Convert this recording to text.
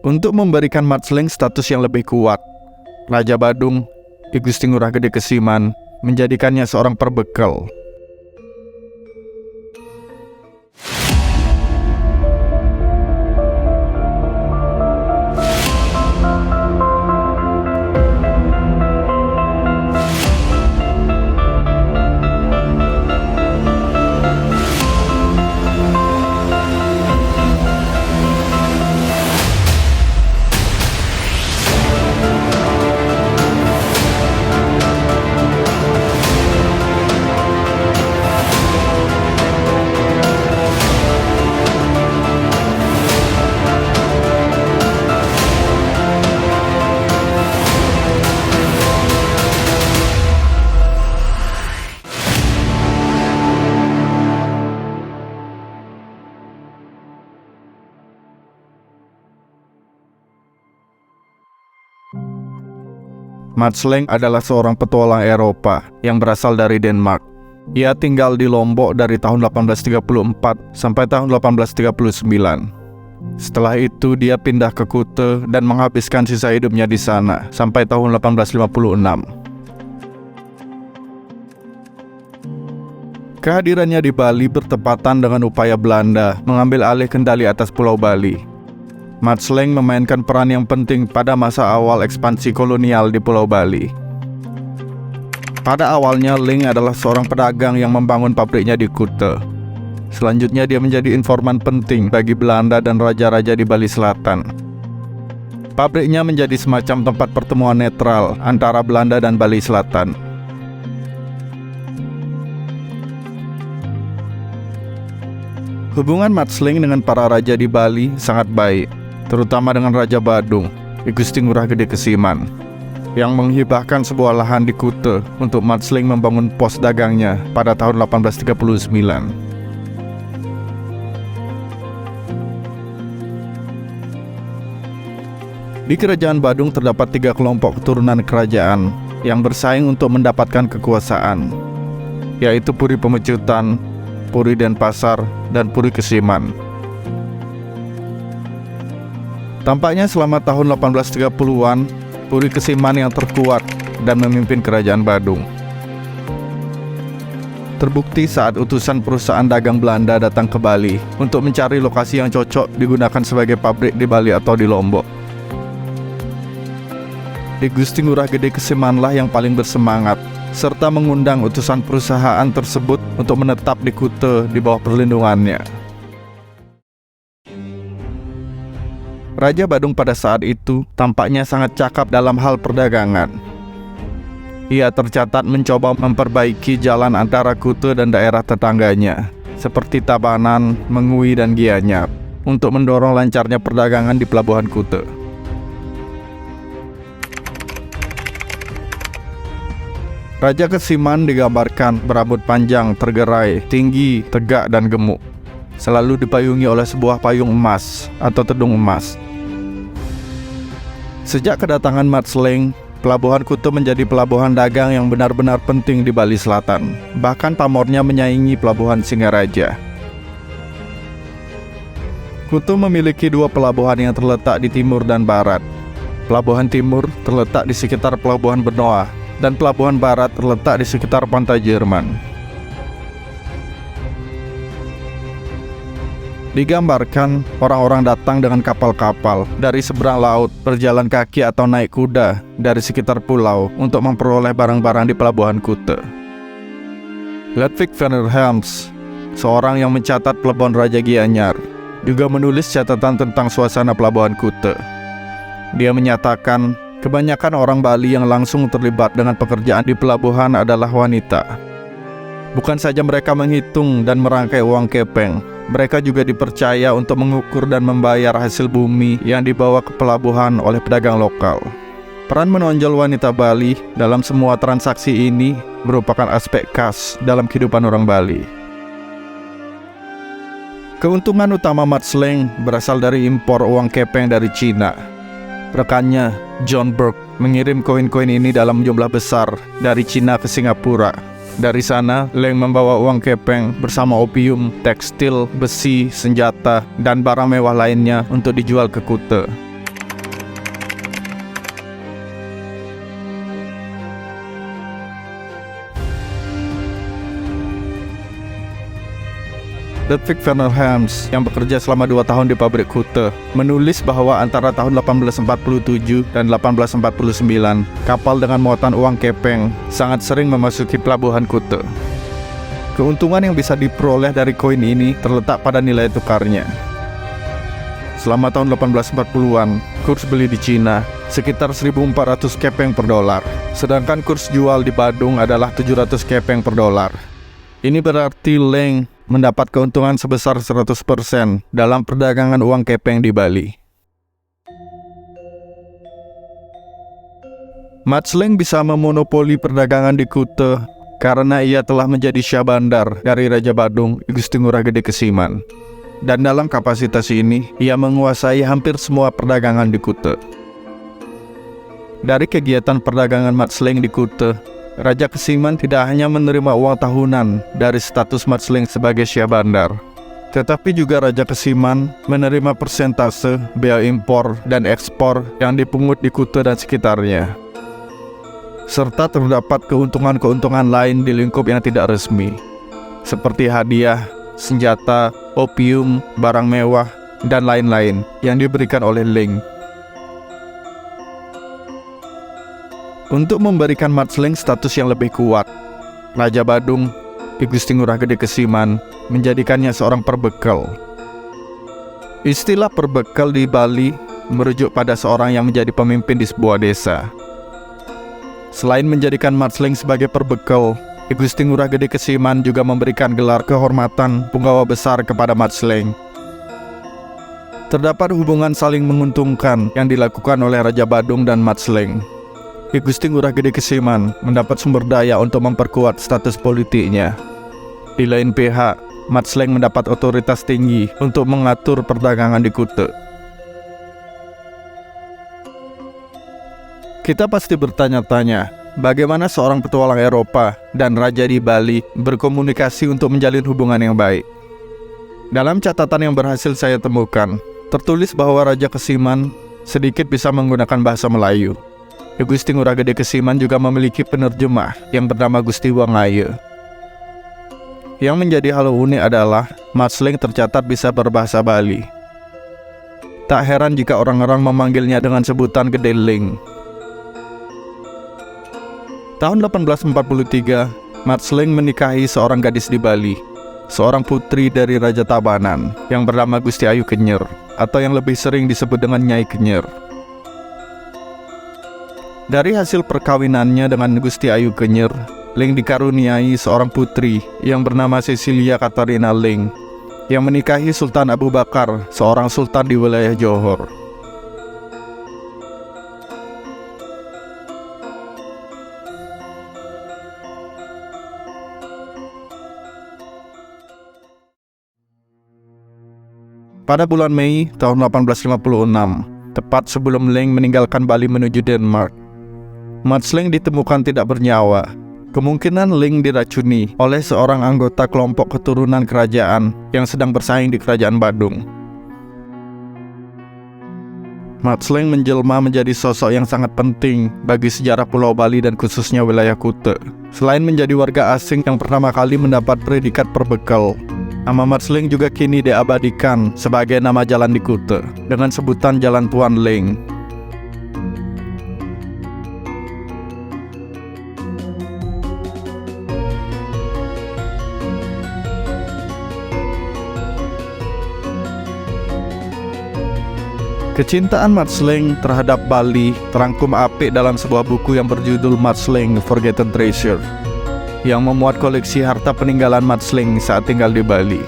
Untuk memberikan Matsling status yang lebih kuat, Raja Badung, I Gusti Ngurah Gede Kesiman, menjadikannya seorang perbekal. Matsling adalah seorang petualang Eropa yang berasal dari Denmark. Ia tinggal di Lombok dari tahun 1834 sampai tahun 1839. Setelah itu dia pindah ke Kuta dan menghabiskan sisa hidupnya di sana sampai tahun 1856. Kehadirannya di Bali bertepatan dengan upaya Belanda mengambil alih kendali atas Pulau Bali. Matsling memainkan peran yang penting pada masa awal ekspansi kolonial di Pulau Bali. Pada awalnya, Ling adalah seorang pedagang yang membangun pabriknya di Kuta. Selanjutnya, dia menjadi informan penting bagi Belanda dan raja-raja di Bali Selatan. Pabriknya menjadi semacam tempat pertemuan netral antara Belanda dan Bali Selatan. Hubungan Matsling dengan para raja di Bali sangat baik, terutama dengan Raja Badung, I Gusti Ngurah Gede Kesiman, yang menghibahkan sebuah lahan di Kuta untuk Matsling membangun pos dagangnya pada tahun 1839. Di Kerajaan Badung terdapat 3 kelompok keturunan kerajaan yang bersaing untuk mendapatkan kekuasaan, yaitu Puri Pemecutan, Puri Denpasar, dan Puri Kesiman. Tampaknya selama tahun 1830-an, Puri Kesiman yang terkuat dan memimpin Kerajaan Badung. Terbukti saat utusan perusahaan dagang Belanda datang ke Bali untuk mencari lokasi yang cocok digunakan sebagai pabrik di Bali atau di Lombok. I Gusti Ngurah Gede Kesimanlah yang paling bersemangat, serta mengundang utusan perusahaan tersebut untuk menetap di Kuta di bawah perlindungannya. Raja Badung pada saat itu tampaknya sangat cakap dalam hal perdagangan. Ia tercatat mencoba memperbaiki jalan antara Kuta dan daerah tetangganya, seperti Tabanan, Mengui, dan Gianyar, untuk mendorong lancarnya perdagangan di Pelabuhan Kuta. Raja Kesiman digambarkan berambut panjang, tergerai, tinggi, tegak, dan gemuk, selalu dipayungi oleh sebuah payung emas atau tedung emas. Sejak kedatangan Matsling, Pelabuhan Kuta menjadi pelabuhan dagang yang benar-benar penting di Bali Selatan. Bahkan pamornya menyaingi Pelabuhan Singaraja. Kuta memiliki 2 pelabuhan yang terletak di timur dan barat. Pelabuhan timur terletak di sekitar Pelabuhan Benoa, dan pelabuhan barat terletak di sekitar pantai Jerman. Digambarkan orang-orang datang dengan kapal-kapal dari seberang laut, berjalan kaki atau naik kuda dari sekitar pulau untuk memperoleh barang-barang di Pelabuhan Kuta. Ludwig van der Helms, seorang yang mencatat Pelabuhan Raja Gianyar, juga menulis catatan tentang suasana Pelabuhan Kuta. Dia menyatakan, kebanyakan orang Bali yang langsung terlibat dengan pekerjaan di pelabuhan adalah wanita. Bukan saja mereka menghitung dan merangkai uang kepeng, mereka juga dipercaya untuk mengukur dan membayar hasil bumi yang dibawa ke pelabuhan oleh pedagang lokal. Peran menonjol wanita Bali dalam semua transaksi ini merupakan aspek khas dalam kehidupan orang Bali. Keuntungan utama Matsling berasal dari impor uang kepeng dari Cina. Rekannya, John Burke, mengirim koin-koin ini dalam jumlah besar dari Cina ke Singapura Dari sana, Leng membawa uang kepeng bersama opium, tekstil, besi, senjata, dan barang mewah lainnya untuk dijual ke Kute. Ludwig Werner Helms yang bekerja selama 2 tahun di pabrik Kute menulis bahwa antara tahun 1847 dan 1849 kapal dengan muatan uang kepeng sangat sering memasuki pelabuhan Kute. Keuntungan yang bisa diperoleh dari koin ini terletak pada nilai tukarnya. Selama tahun 1840-an, kurs beli di Cina sekitar 1.400 kepeng per dolar, sedangkan kurs jual di Badung adalah 700 kepeng per dolar. Ini berarti Leng mendapat keuntungan sebesar 100% dalam perdagangan uang kepeng di Bali. Mats Leng bisa memonopoli perdagangan di Kute karena ia telah menjadi syah bandar dari Raja Badung, Gusti Ngurah Gede Kesiman. Dan dalam kapasitas ini, ia menguasai hampir semua perdagangan di Kute. Dari kegiatan perdagangan Mats Leng di Kute, Raja Kesiman tidak hanya menerima uang tahunan dari status Mats Leng sebagai syah bandar, tetapi juga Raja Kesiman menerima persentase bea impor dan ekspor yang dipungut di Kute dan sekitarnya. Serta terdapat keuntungan-keuntungan lain di lingkup yang tidak resmi, seperti hadiah, senjata, opium, barang mewah, dan lain-lain yang diberikan oleh Leng. Untuk memberikan Mats Leng status yang lebih kuat, Raja Badung, Ki Gusti Ngurah Gede Kesiman, menjadikannya seorang perbekal. Istilah perbekal di Bali merujuk pada seorang yang menjadi pemimpin di sebuah desa. Selain menjadikan Mats Leng sebagai perbekal, Ki Gusti Ngurah Gede Kesiman juga memberikan gelar kehormatan punggawa besar kepada Mats Leng. Terdapat hubungan saling menguntungkan yang dilakukan oleh Raja Badung dan Mats Leng. Ki Gusti Ngurah Gede Kesiman mendapat sumber daya untuk memperkuat status politiknya. Di lain pihak, Mats Leng mendapat otoritas tinggi untuk mengatur perdagangan di Kute. Kita pasti bertanya-tanya, bagaimana seorang petualang Eropa dan raja di Bali berkomunikasi untuk menjalin hubungan yang baik? Dalam catatan yang berhasil saya temukan, tertulis bahwa Raja Kesiman sedikit bisa menggunakan bahasa Melayu. Ki Gusti Ngurah Gede Kesiman juga memiliki penerjemah yang bernama Gusti Wangaye. Yang menjadi hal unik adalah Mats Leng tercatat bisa berbahasa Bali. Tak heran jika orang-orang memanggilnya dengan sebutan Gede Leng. Tahun 1843, Mats Leng menikahi seorang gadis di Bali, seorang putri dari Raja Tabanan yang bernama Gusti Ayu Kenyer, atau yang lebih sering disebut dengan Nyai Kenyer. Dari hasil perkawinannya dengan Gusti Ayu Kenyer, Leng dikaruniai seorang putri yang bernama Cecilia Katarina Leng, yang menikahi Sultan Abu Bakar, seorang sultan di wilayah Johor. Pada bulan Mei tahun 1856, tepat sebelum Leng meninggalkan Bali menuju Denmark, Mats Leng ditemukan tidak bernyawa. Kemungkinan Leng diracuni oleh seorang anggota kelompok keturunan kerajaan yang sedang bersaing di kerajaan Badung. Mats Leng menjelma menjadi sosok yang sangat penting bagi sejarah Pulau Bali dan khususnya wilayah Kute. Selain menjadi warga asing yang pertama kali mendapat predikat perbekal, nama Mats Leng juga kini diabadikan sebagai nama jalan di Kute dengan sebutan Jalan Tuan Leng. Kecintaan Mats Leng terhadap Bali terangkum apik dalam sebuah buku yang berjudul Mats Leng Forgotten Treasure, yang memuat koleksi harta peninggalan Mats Leng saat tinggal di Bali.